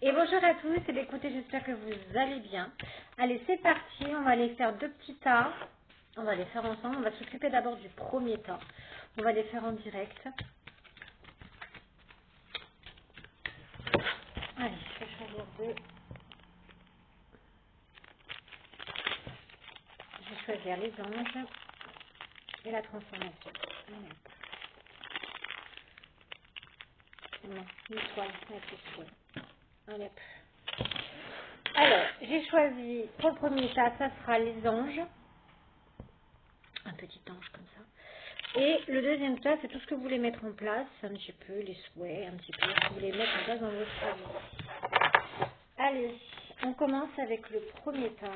Et bonjour à tous, et bien, écoutez, j'espère que vous allez bien. Allez, c'est parti, on va aller faire deux petits tas. On va les faire ensemble, on va s'occuper d'abord du premier tas. On va les faire en direct. Allez, je vais choisir deux. Je vais choisir les anges et la transformation. Non, l'étoile, avec l'étoile. Allez, hop. Alors, j'ai choisi pour le premier tas, ça sera les anges. Un petit ange comme ça. Et le deuxième tas, c'est tout ce que vous voulez mettre en place, un petit peu les souhaits, un petit peu ce que vous voulez mettre en place dans votre vie. Allez, on commence avec le premier tas. Là.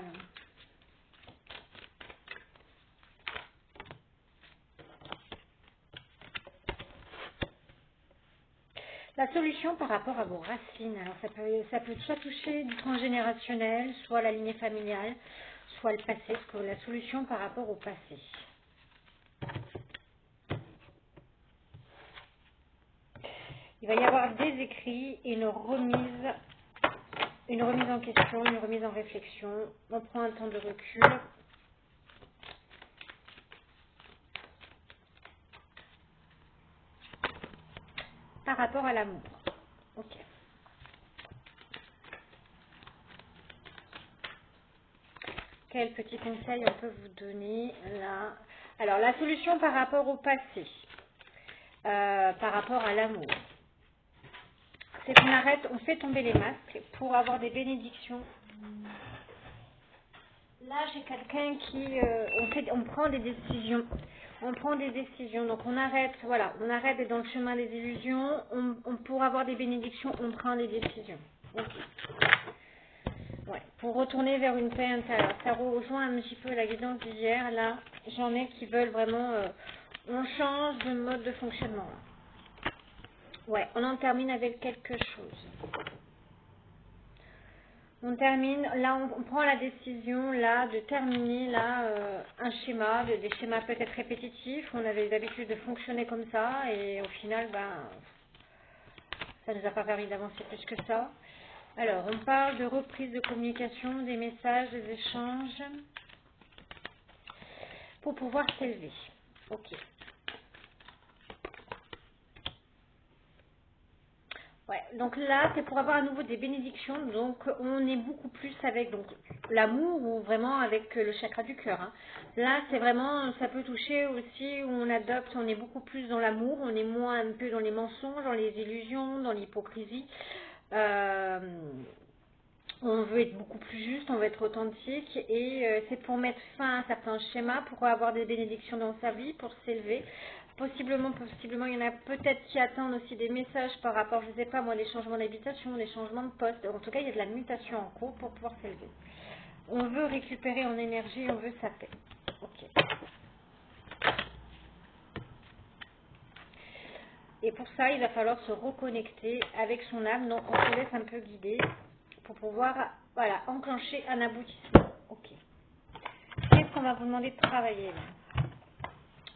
La solution par rapport à vos racines, alors ça peut soit toucher du transgénérationnel, soit la lignée familiale, soit le passé, parce que la solution par rapport au passé. Il va y avoir des écrits et une remise en question, une remise en réflexion. On prend un temps de recul. Par rapport à l'amour. Ok. Quel petit conseil on peut vous donner là? Alors, la solution par rapport au passé, par rapport à l'amour, c'est qu'on arrête, on fait tomber les masques pour avoir des bénédictions. Là, j'ai quelqu'un qui, on prend des décisions. On prend des décisions. Donc, on arrête, voilà, on arrête d'être dans le chemin des illusions. Pour avoir des bénédictions, on prend des décisions. Ok. Ouais, pour retourner vers une paix intérieure. Ça rejoint un petit peu la guidance d'hier. Là, j'en ai qui veulent vraiment... on change de mode de fonctionnement. Là. Ouais, on en termine avec quelque chose. On termine, là on prend la décision là de terminer là un schéma, des schémas peut-être répétitifs. On avait l'habitude de fonctionner comme ça et au final, ça ne nous a pas permis d'avancer plus que ça. Alors, on parle de reprise de communication, des messages, des échanges, pour pouvoir s'élever. Ok. Ouais, donc là, c'est pour avoir à nouveau des bénédictions. Donc, on est beaucoup plus avec donc l'amour ou vraiment avec le chakra du cœur. Hein. Là, c'est vraiment, ça peut toucher aussi où on adopte, on est beaucoup plus dans l'amour, on est moins un peu dans les mensonges, dans les illusions, dans l'hypocrisie. On veut être beaucoup plus juste, on veut être authentique et c'est pour mettre fin à certains schémas, pour avoir des bénédictions dans sa vie, pour s'élever. Possiblement, il y en a peut-être qui attendent aussi des messages par rapport, je ne sais pas moi, des changements d'habitation, des changements de poste. En tout cas, il y a de la mutation en cours pour pouvoir s'élever. On veut récupérer en énergie, on veut sa paix. Ok. Et pour ça, il va falloir se reconnecter avec son âme. Donc, on se laisse un peu guider pour pouvoir, voilà, enclencher un aboutissement. Ok. Qu'est-ce qu'on va vous demander de travailler là,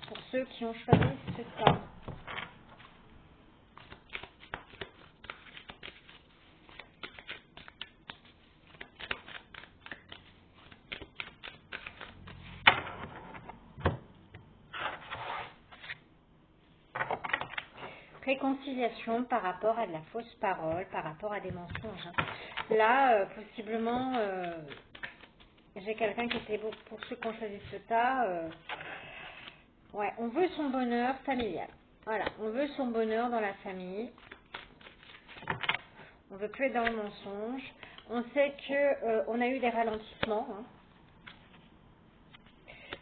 pour ceux qui ont choisi ce temps? Réconciliation par rapport à de la fausse parole, par rapport à des mensonges. Hein. Là, possiblement, j'ai quelqu'un qui était beau pour ceux qui ont choisi ce tas. Ouais, on veut son bonheur familial. Voilà, on veut son bonheur dans la famille. On veut plus être dans le mensonge. On sait que on a eu des ralentissements. Hein.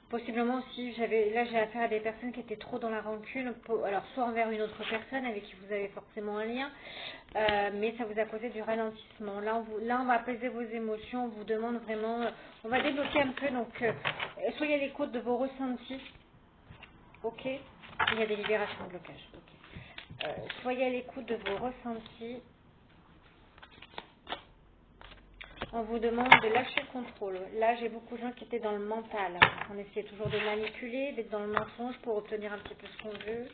Possiblement aussi, là j'ai affaire à des personnes qui étaient trop dans la rancune, alors soit envers une autre personne avec qui vous avez forcément un lien, mais ça vous a causé du ralentissement. Là on va apaiser vos émotions, on vous demande vraiment, on va débloquer un peu, donc soyez à l'écoute de vos ressentis, ok? Il y a des libérations de blocage, ok. Soyez à l'écoute de vos ressentis. On vous demande de lâcher le contrôle. Là, j'ai beaucoup de gens qui étaient dans le mental. On essayait toujours de manipuler, d'être dans le mensonge pour obtenir un petit peu ce qu'on veut.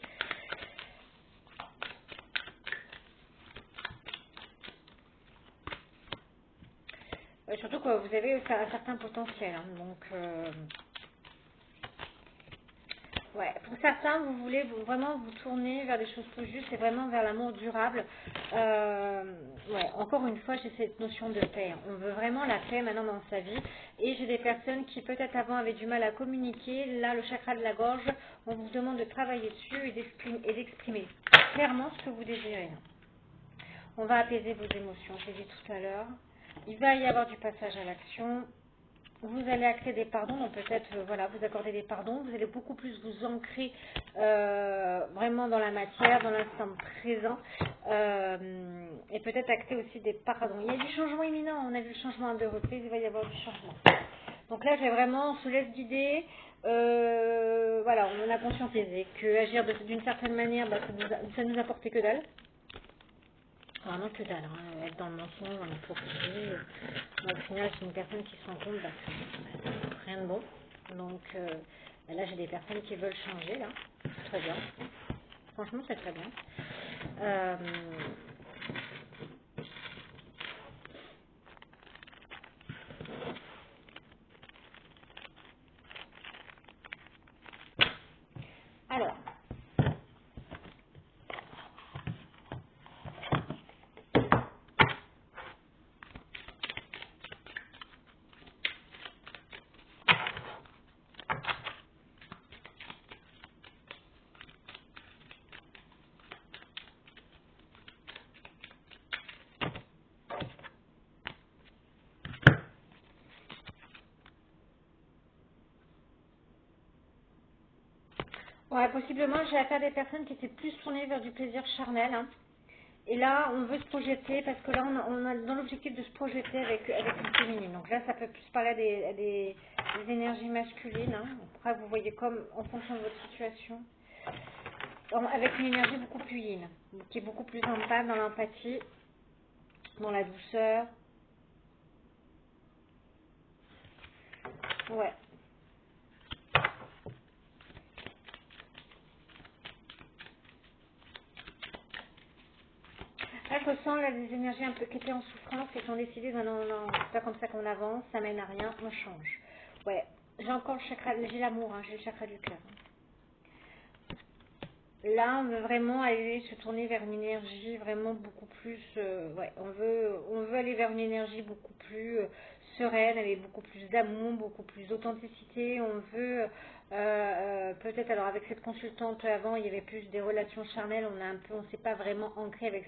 Surtout que vous avez un certain potentiel. Hein, donc, ouais, pour certains, vous voulez vraiment vous tourner vers des choses plus justes et vraiment vers l'amour durable. Ouais, encore une fois, j'ai cette notion de paix. Hein. On veut vraiment la paix maintenant dans sa vie. Et j'ai des personnes qui peut-être avant avaient du mal à communiquer. Là, le chakra de la gorge, on vous demande de travailler dessus et d'exprimer clairement ce que vous désirez. On va apaiser vos émotions, j'ai dit tout à l'heure. Il va y avoir du passage à l'action. Vous allez acter des pardons, donc peut-être voilà, vous accordez des pardons. Vous allez beaucoup plus vous ancrer vraiment dans la matière, dans l'instant présent. Et peut-être acter aussi des pardons. Il y a du changement imminent, on a vu le changement à 2 reprises, il va y avoir du changement. Donc là, j'ai vraiment, on se laisse guider. Voilà, on en a conscientisé que agir d'une certaine manière, bah, ça nous apportait que dalle. Vraiment que dalle, hein. Être dans le mensonge, dans l'hypocrisie. Au final, c'est une personne qui se rend compte que rien de bon. Donc là, j'ai des personnes qui veulent changer, là. C'est très bien. Franchement, c'est très bien. Alors, ouais, possiblement, j'ai affaire à des personnes qui étaient plus tournées vers du plaisir charnel. Hein. Et là, on veut se projeter parce que là, on a dans l'objectif de se projeter avec une féminine. Donc là, ça peut plus parler à des énergies masculines. Hein. Après, vous voyez comme en fonction de votre situation. Avec une énergie beaucoup plus yin, qui est beaucoup plus empathique, dans l'empathie, dans la douceur. Ouais. Là, je ressens là, des énergies un peu qui étaient en souffrance et qui ont décidé, non, non, non, c'est pas comme ça qu'on avance, ça mène à rien, on change. Ouais, j'ai encore le chakra, j'ai l'amour, hein, j'ai le chakra du cœur. Là, on veut vraiment aller se tourner vers une énergie vraiment beaucoup plus, ouais, on veut aller vers une énergie beaucoup plus sereine, avec beaucoup plus d'amour, beaucoup plus d'authenticité. On veut, peut-être, alors avec cette consultante avant, il y avait plus des relations charnelles, on s'est pas vraiment ancré avec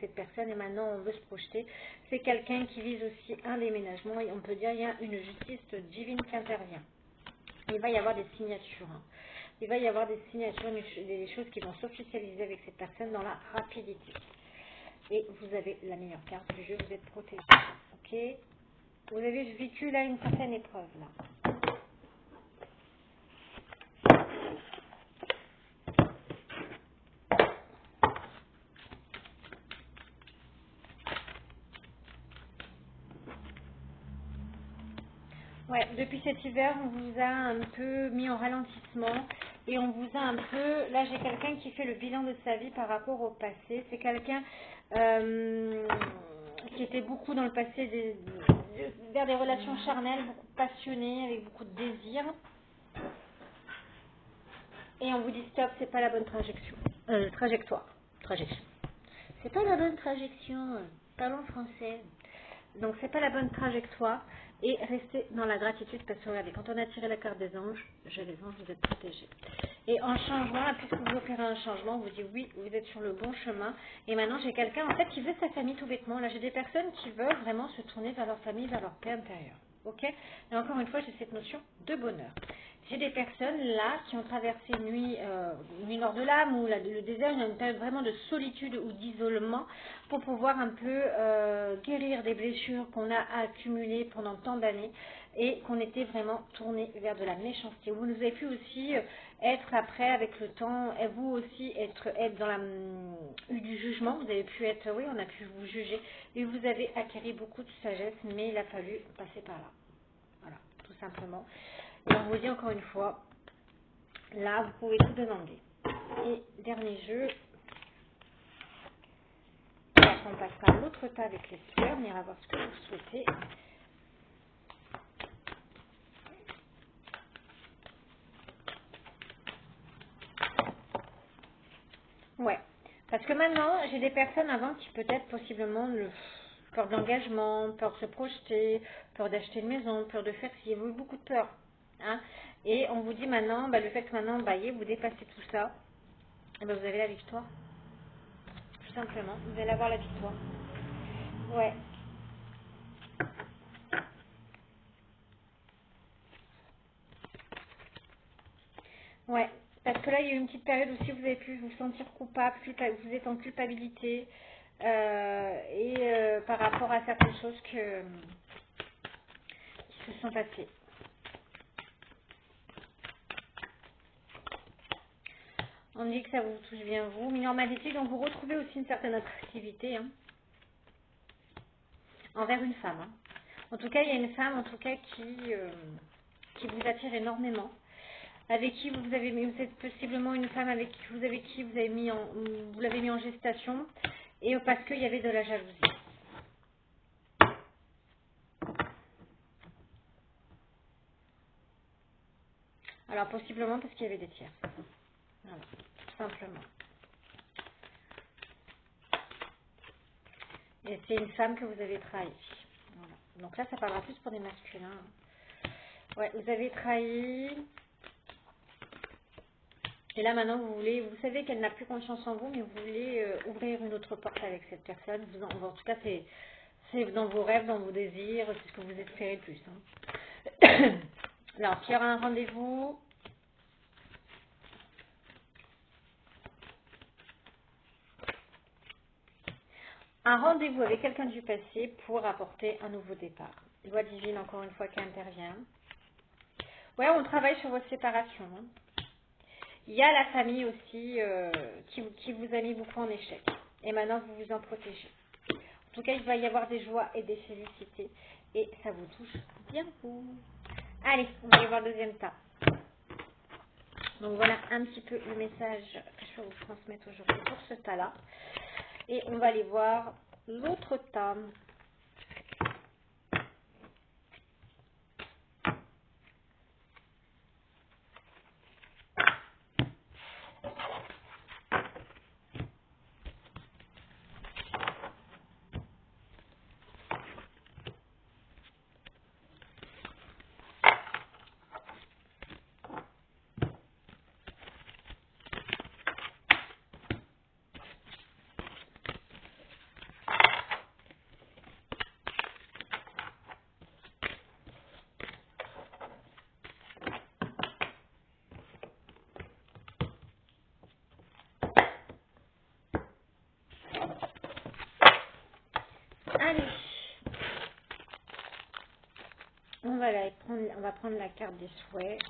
cette personne et maintenant on veut se projeter. C'est quelqu'un qui vise aussi un déménagement et on peut dire il y a une justice divine qui intervient. Il va y avoir des signatures. Hein. Il va y avoir des signatures, des choses qui vont s'officialiser avec cette personne dans la rapidité. Et vous avez la meilleure carte du jeu, vous êtes protégé. Ok. Vous avez vécu là une certaine épreuve là. Ouais, depuis cet hiver, on vous a un peu mis en ralentissement et on vous a un peu... Là, j'ai quelqu'un qui fait le bilan de sa vie par rapport au passé. C'est quelqu'un qui était beaucoup dans le passé vers des relations charnelles, beaucoup passionnées, avec beaucoup de désir. Et on vous dit stop, c'est pas la bonne trajectoire. Trajection. C'est pas la bonne trajection. Parlons français. Donc c'est pas la bonne trajectoire. Et restez dans la gratitude parce que regardez, quand on a tiré la carte des anges, j'ai les anges, vous êtes protégés. Et en changement, là, puisque vous opérez un changement, on vous dit oui, vous êtes sur le bon chemin. Et maintenant j'ai quelqu'un en fait qui veut sa famille tout bêtement. Là j'ai des personnes qui veulent vraiment se tourner vers leur famille, vers leur paix intérieure. Ok. Et encore une fois, j'ai cette notion de bonheur. J'ai des personnes là qui ont traversé une nuit nord de l'âme ou le désert, une période vraiment de solitude ou d'isolement pour pouvoir un peu guérir des blessures qu'on a accumulées pendant tant d'années et qu'on était vraiment tourné vers de la méchanceté. Vous avez pu aussi être après avec le temps, et vous aussi être dans eu du jugement, vous avez pu être, oui, on a pu vous juger et vous avez acquis beaucoup de sagesse, mais il a fallu passer par là. Voilà, tout simplement. Et on vous dit encore une fois, là, vous pouvez tout demander. Et dernier jeu, on passera à l'autre tas avec les fleurs, on ira voir ce que vous souhaitez. Ouais. Parce que maintenant, j'ai des personnes avant qui peut-être possiblement peur d'engagement, peur de se projeter, peur d'acheter une maison, peur de faire ci, il y a eu beaucoup de peur. Hein. Et on vous dit maintenant, le fait que maintenant, vous dépassez tout ça, vous avez la victoire. Tout simplement. Vous allez avoir la victoire. Ouais. Ouais. Parce que là, il y a eu une petite période aussi où vous avez pu vous sentir coupable, vous êtes en culpabilité. Par rapport à certaines choses qui se sont passées. On dit que ça vous touche bien vous. Mineur magnétique, donc vous retrouvez aussi une certaine attractivité envers une femme. En tout cas, il y a une femme en tout cas qui vous attire énormément. Avec qui vous êtes possiblement une femme avec qui vous avez vous l'avez mis en gestation et parce qu'il y avait de la jalousie. Alors possiblement parce qu'il y avait des tiers. Voilà, tout simplement. Et c'est une femme que vous avez trahi. Voilà. Donc là, ça parlera plus pour des masculins. Ouais, vous avez trahi. Et là, maintenant, vous savez qu'elle n'a plus confiance en vous, mais vous voulez ouvrir une autre porte avec cette personne. En tout cas, c'est dans vos rêves, dans vos désirs, c'est ce que vous espérez le plus. Alors, il y aura un rendez-vous. Un rendez-vous avec quelqu'un du passé pour apporter un nouveau départ. Loi divine, encore une fois, qui intervient. Ouais, on travaille sur votre séparation. Il y a la famille aussi qui vous a mis beaucoup en échec. Et maintenant, vous vous en protégez. En tout cas, il va y avoir des joies et des félicités. Et ça vous touche bien vous. Allez, on va aller voir le deuxième tas. Donc voilà un petit peu le message que je vais vous transmettre aujourd'hui pour ce tas-là. Et on va aller voir l'autre tas. Allez, on va prendre la carte des souhaits.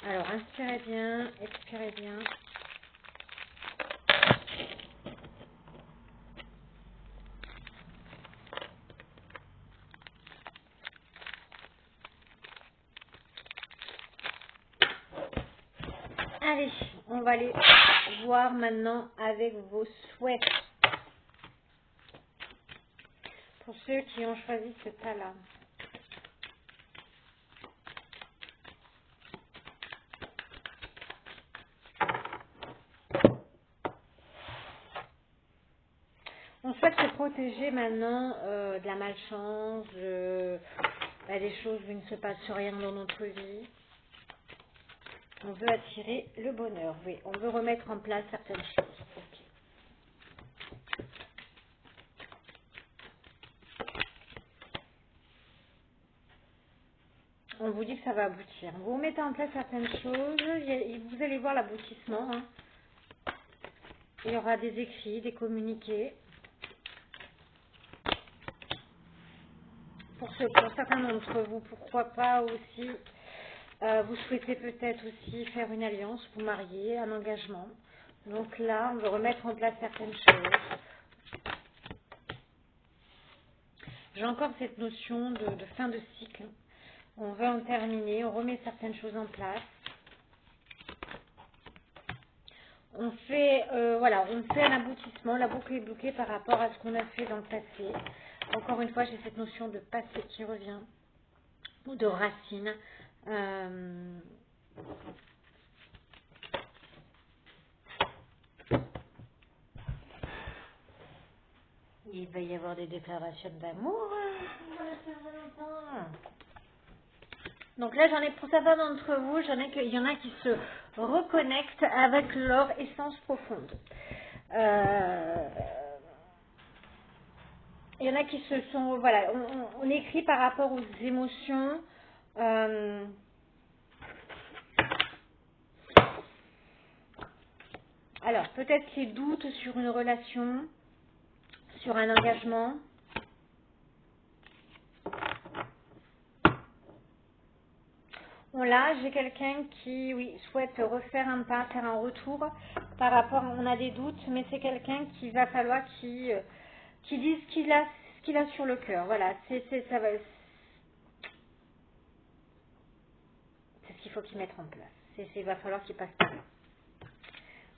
Alors, inspirez bien, expirez bien. Allez, on va aller voir maintenant avec vos souhaits. Pour ceux qui ont choisi ce tas-là. On souhaite se protéger maintenant de la malchance, des choses où il ne se passe rien dans notre vie. On veut attirer le bonheur, oui. On veut remettre en place certaines choses. Okay. On vous dit que ça va aboutir. Vous mettez en place certaines choses, vous allez voir l'aboutissement. Hein. Il y aura des écrits, des communiqués. Pour certains d'entre vous, pourquoi pas aussi, vous souhaitez peut-être aussi faire une alliance, vous marier, un engagement. Donc là, on veut remettre en place certaines choses. J'ai encore cette notion de fin de cycle. On veut en terminer, on remet certaines choses en place. On fait un aboutissement, la boucle est bouclée par rapport à ce qu'on a fait dans le passé. Encore une fois, j'ai cette notion de passé qui revient, ou de racine. Il va y avoir des déclarations d'amour pour la Saint-Valentin. Donc là, j'en ai pour certains d'entre vous, il y en a qui se reconnectent avec leur essence profonde. Il y en a qui se sont, voilà, on écrit par rapport aux émotions. Alors, peut-être les doutes sur une relation, sur un engagement. Bon, là, j'ai quelqu'un qui, oui, souhaite refaire un pas, faire un retour par rapport, on a des doutes, mais c'est quelqu'un qui va falloir qui dise ce qu'il a sur le cœur. Voilà, ça va, c'est ce qu'il faut qu'il mette en place. Il va falloir qu'il passe par là.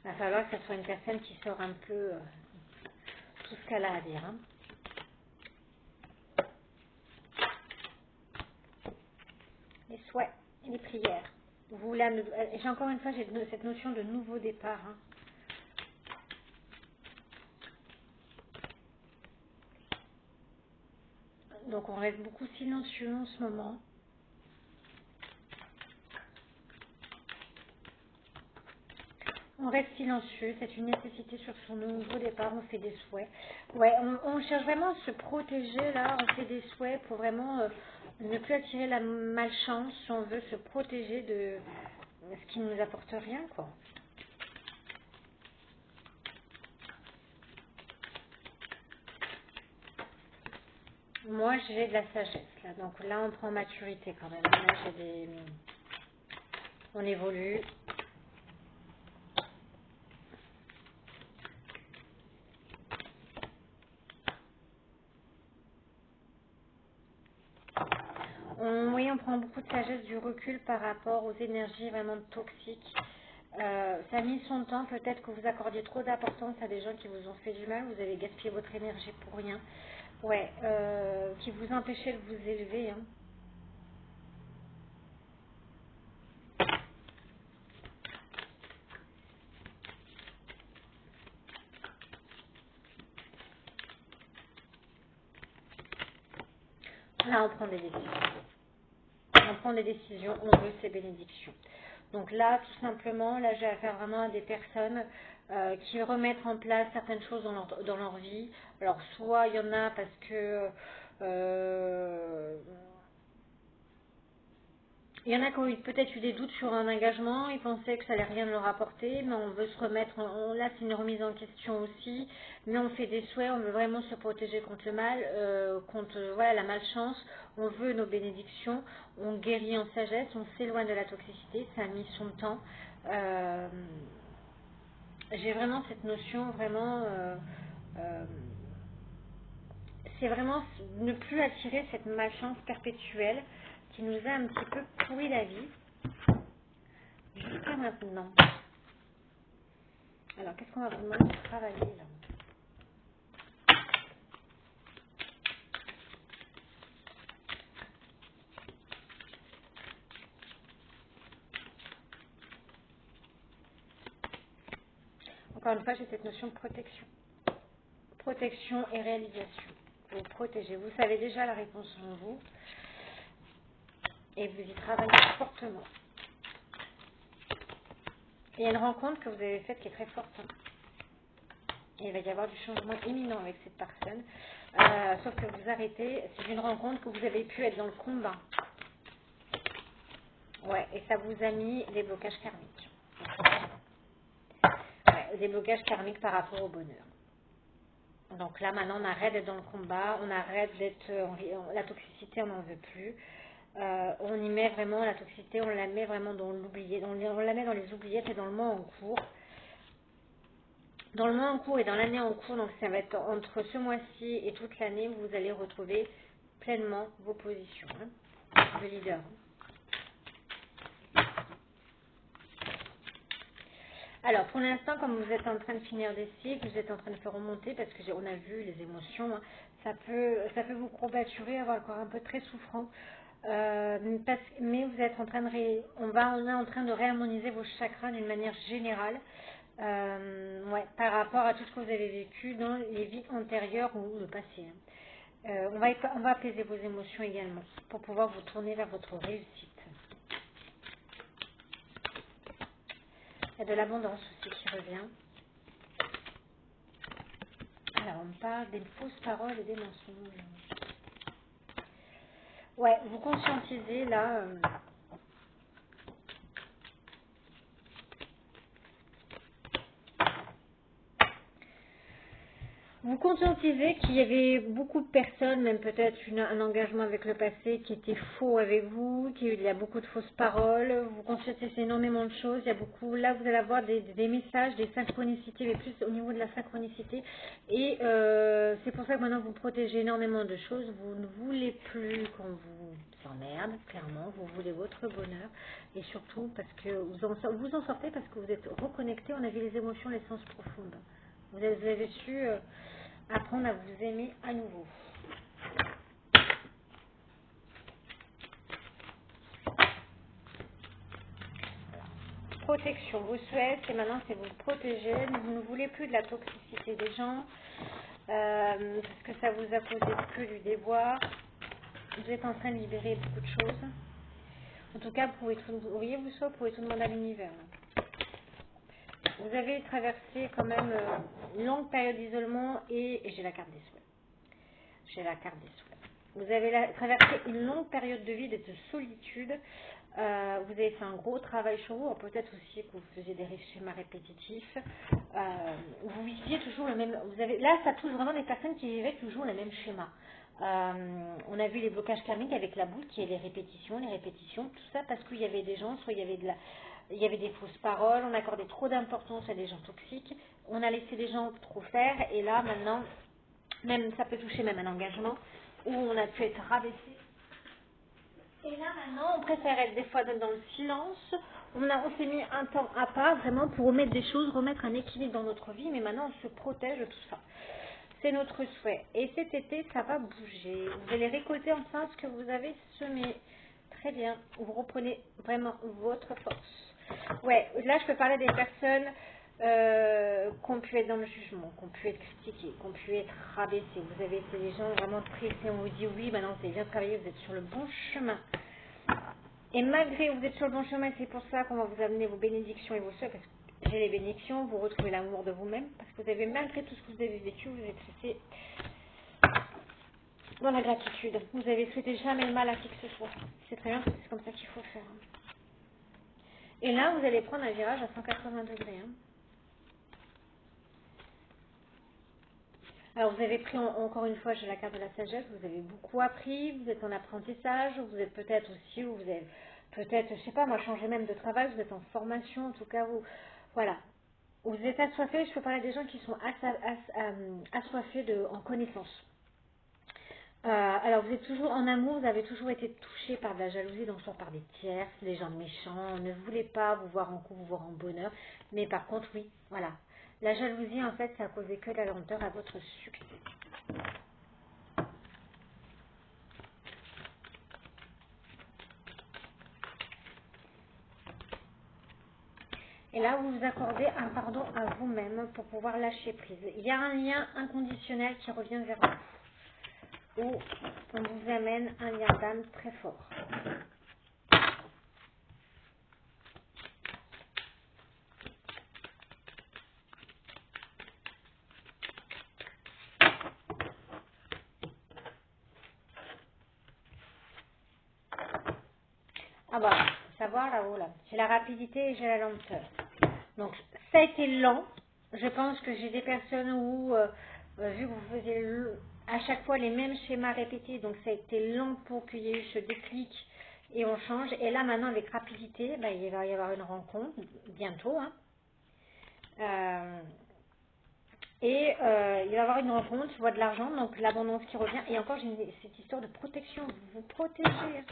Il va falloir que ce soit une personne qui sort un peu tout ce qu'elle a à dire. Hein. Les souhaits, les prières. J'ai encore une fois cette notion de nouveau départ. Hein. Donc on reste beaucoup silencieux en ce moment. On reste silencieux, c'est une nécessité sur son nouveau départ, on fait des souhaits. Ouais, on cherche vraiment à se protéger là, on fait des souhaits pour vraiment ne plus attirer la malchance, on veut se protéger de ce qui ne nous apporte rien, quoi. Moi, j'ai de la sagesse là, donc là, on prend maturité quand même. Là, on évolue. Oui, on prend beaucoup de sagesse, du recul par rapport aux énergies vraiment toxiques. Ça a mis son temps, peut-être que vous accordiez trop d'importance à des gens qui vous ont fait du mal, vous avez gaspillé votre énergie pour rien. Ouais, qui vous empêchaient de vous élever. Hein. Là, on prend des décisions. On prend des décisions, on veut ces bénédictions. Donc là, tout simplement, là, j'ai affaire vraiment à des personnes qui remettent en place certaines choses dans leur vie. Alors, soit il y en a parce que il y en a qui ont peut-être eu des doutes sur un engagement, ils pensaient que ça allait rien leur apporter, mais on veut se remettre, là c'est une remise en question aussi, mais on fait des souhaits, on veut vraiment se protéger contre le mal, contre voilà, la malchance, on veut nos bénédictions, on guérit en sagesse, on s'éloigne de la toxicité, ça a mis son temps. J'ai vraiment cette notion, vraiment, c'est vraiment ne plus attirer cette malchance perpétuelle qui nous a un petit peu pourri la vie. Jusqu'à maintenant. Alors, qu'est-ce qu'on va vous demander de travailler là? Encore une fois, j'ai cette notion de protection. Protection et réalisation. Vous protégez. Vous savez déjà la réponse en vous. Et vous y travaillez fortement. Et il y a une rencontre que vous avez faite qui est très forte. Hein. Et il va y avoir du changement imminent avec cette personne. Sauf que vous arrêtez. C'est une rencontre que vous avez pu être dans le combat. Ouais, et ça vous a mis des blocages karmiques. Ouais, des blocages karmiques par rapport au bonheur. Donc là, maintenant, on arrête d'être dans le combat, on arrête d'être... la toxicité, on n'en veut plus. On y met vraiment la toxicité, on la met vraiment dans l'oublié, on la met dans les oubliettes et dans le mois en cours. Dans le mois en cours et dans l'année en cours, donc ça va être entre ce mois-ci et toute l'année, vous allez retrouver pleinement vos positions de leader. Alors, pour l'instant, comme vous êtes en train de finir des cycles, vous êtes en train de faire remonter, parce que on a vu les émotions, hein, ça peut vous courбaturer, avoir le corps un peu très souffrant. Mais vous êtes en train de on est en train de réharmoniser vos chakras d'une manière générale. Ouais, par rapport à tout ce que vous avez vécu dans les vies antérieures ou le passé. Hein. On va apaiser vos émotions également pour pouvoir vous tourner vers votre réussite. Il y a de l'abondance aussi qui revient. Alors, on parle des fausses paroles et des mensonges. Ouais, vous conscientisez là. Vous conscientisez qu'il y avait beaucoup de personnes, même peut-être un engagement avec le passé qui était faux avec vous, qu'il y a beaucoup de fausses paroles, vous conscientisez énormément de choses, il y a beaucoup, là vous allez avoir des messages, des synchronicités, mais plus au niveau de la synchronicité, et c'est pour ça que maintenant vous protégez énormément de choses, vous ne voulez plus qu'on vous emmerde, clairement, vous voulez votre bonheur, et surtout parce que vous en sortez parce que vous êtes reconnecté, on a vu les émotions, les sens profondes. Vous avez su apprendre à vous aimer à nouveau. Protection, vos souhaits, et maintenant c'est vous protéger. Vous ne voulez plus de la toxicité des gens, parce que ça vous a causé que du déboire. Vous êtes en train de libérer beaucoup de choses. En tout cas, vous voyez, vous pouvez tout demander à l'univers. Vous avez traversé quand même une longue période d'isolement et j'ai la carte des souhaits. J'ai la carte des souhaits. Vous avez traversé une longue période de vide et de solitude. Vous avez fait un gros travail sur vous. Peut-être aussi que vous faisiez des schémas répétitifs. Vous viviez toujours le même. Là, ça touche vraiment des personnes qui vivaient toujours le même schéma. On a vu les blocages karmiques avec la boule, qui est les répétitions, tout ça parce qu'il y avait des gens, soit il y avait des fausses paroles, on accordait trop d'importance à des gens toxiques, on a laissé les gens trop faire, et là maintenant, même ça peut toucher même un engagement où on a pu être rabaissé. Et là maintenant, on préfère être des fois dans le silence. On s'est mis un temps à part vraiment pour remettre des choses, remettre un équilibre dans notre vie, mais maintenant on se protège de tout ça. C'est notre souhait. Et cet été, ça va bouger. Vous allez récolter enfin ce que vous avez semé. Très bien. Vous reprenez vraiment votre force. Ouais, là je peux parler des personnes qui ont pu être dans le jugement, qui ont pu être critiquées, qui ont pu être rabaissées. Vous avez été des gens vraiment pressés. On vous dit oui, maintenant vous avez bien travaillé, vous êtes sur le bon chemin. Et malgré vous êtes sur le bon chemin, c'est pour ça qu'on va vous amener vos bénédictions et vos soeurs, parce que j'ai les bénédictions, vous retrouvez l'amour de vous-même, parce que vous avez, malgré tout ce que vous avez vécu, vous êtes resté dans la gratitude. Vous avez souhaité jamais le mal à qui que ce soit. C'est très bien, c'est comme ça qu'il faut faire. Et là, vous allez prendre un virage à 180 degrés. Hein. Alors, vous avez pris encore une fois, j'ai la carte de la sagesse, vous avez beaucoup appris, vous êtes en apprentissage, vous êtes peut-être aussi, vous avez peut-être, je sais pas, moi, changé même de travail, vous êtes en formation, en tout cas, voilà. Vous êtes assoiffés, je peux parler des gens qui sont assoiffés en connaissance. Alors, vous êtes toujours en amour, vous avez toujours été touché par de la jalousie, donc soit par des tierces, les gens méchants, ne voulez pas vous voir en couple, vous voir en bonheur, mais par contre, oui, voilà. La jalousie, en fait, ça a causé que la lenteur à votre succès. Et là, vous vous accordez un pardon à vous-même pour pouvoir lâcher prise. Il y a un lien inconditionnel qui revient vers vous, où on vous amène un lien d'âme très fort. Ah bah, faut savoir là-haut, là. J'ai la rapidité et j'ai la lenteur. Donc, ça a été lent. Je pense que j'ai des personnes où, vu que vous faisiez à chaque fois les mêmes schémas répétés, donc ça a été lent pour qu'il y ait eu ce déclic et on change. Et là, maintenant, avec rapidité, bah, il va y avoir une rencontre bientôt. Hein. Et il va y avoir une rencontre, je vois de l'argent, donc l'abondance qui revient. Et encore, j'ai cette histoire de protection. Vous vous protégez. Hein.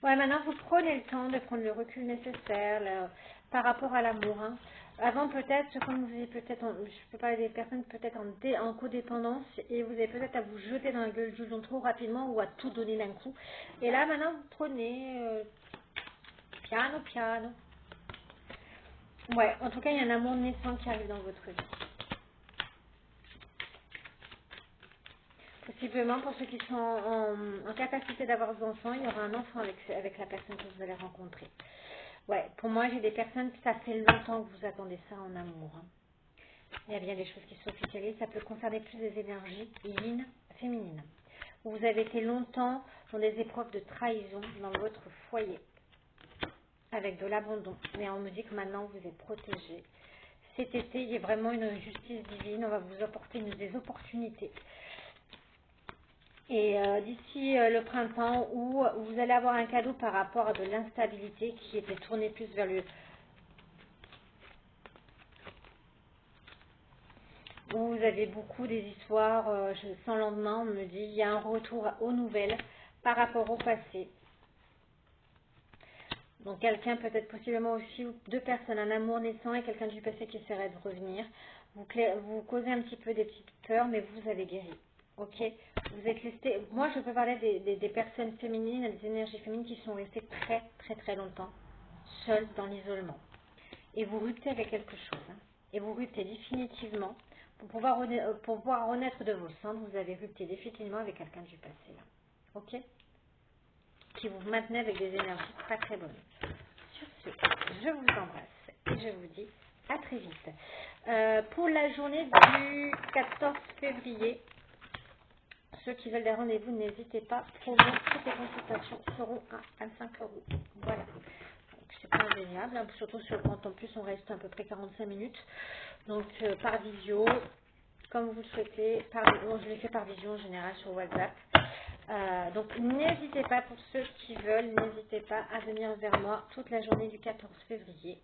Ouais, maintenant vous prenez le temps de prendre le recul nécessaire par rapport à l'amour. Hein. Avant peut-être, comme vous êtes peut-être, je peux parler des personnes peut-être en codépendance et vous avez peut-être à vous jeter dans la gueule du lion trop rapidement ou à tout donner d'un coup. Et là maintenant vous prenez piano, piano. Ouais, en tout cas il y a un amour naissant qui arrive dans votre vie. Possiblement pour ceux qui sont en capacité d'avoir des enfants, il y aura un enfant avec la personne que vous allez rencontrer. Ouais, pour moi j'ai des personnes, ça fait longtemps que vous attendez ça en amour. Hein. Il y a bien des choses qui s'officialisent, ça peut concerner plus des énergies yin, féminines. Vous avez été longtemps dans des épreuves de trahison dans votre foyer, avec de l'abandon. Mais on me dit que maintenant vous êtes protégé. Cet été, il y a vraiment une justice divine, on va vous apporter des opportunités. Et d'ici le printemps, où vous allez avoir un cadeau par rapport à de l'instabilité qui était tourné plus vers le... Où vous avez beaucoup des histoires sans lendemain, on me dit, il y a un retour aux nouvelles par rapport au passé. Donc quelqu'un, peut-être possiblement aussi, ou deux personnes, un amour naissant et quelqu'un du passé qui essaierait de revenir. Vous causez un petit peu des petites peurs, mais vous avez guéri. Ok, vous êtes resté. Moi, je peux parler des personnes féminines, des énergies féminines qui sont restées très, très, très longtemps seules dans l'isolement. Et vous ruptez avec quelque chose. Hein. Et vous ruptez définitivement. Pour pouvoir renaître de vos cendres, vous avez rupté définitivement avec quelqu'un du passé. Là. Ok, qui vous maintenez avec des énergies très, très bonnes. Sur ce, je vous embrasse et je vous dis à très vite. Pour la journée du 14 février, ceux qui veulent des rendez-vous, n'hésitez pas. Pour moi, toutes les consultations seront à 5 euros. Voilà. C'est pas indéniable, hein, surtout quand en plus on reste à peu près 45 minutes. Donc par visio, comme vous le souhaitez, je l'ai fait par visio en général sur WhatsApp. Donc n'hésitez pas, pour ceux qui veulent, n'hésitez pas à venir vers moi toute la journée du 14 février.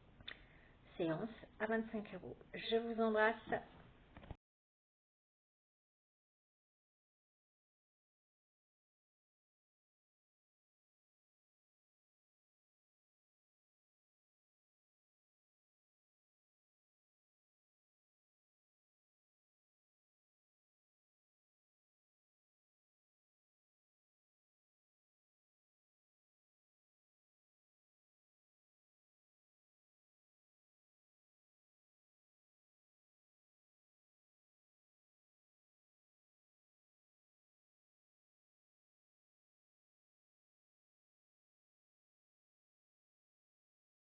Séance à 25 euros. Je vous embrasse.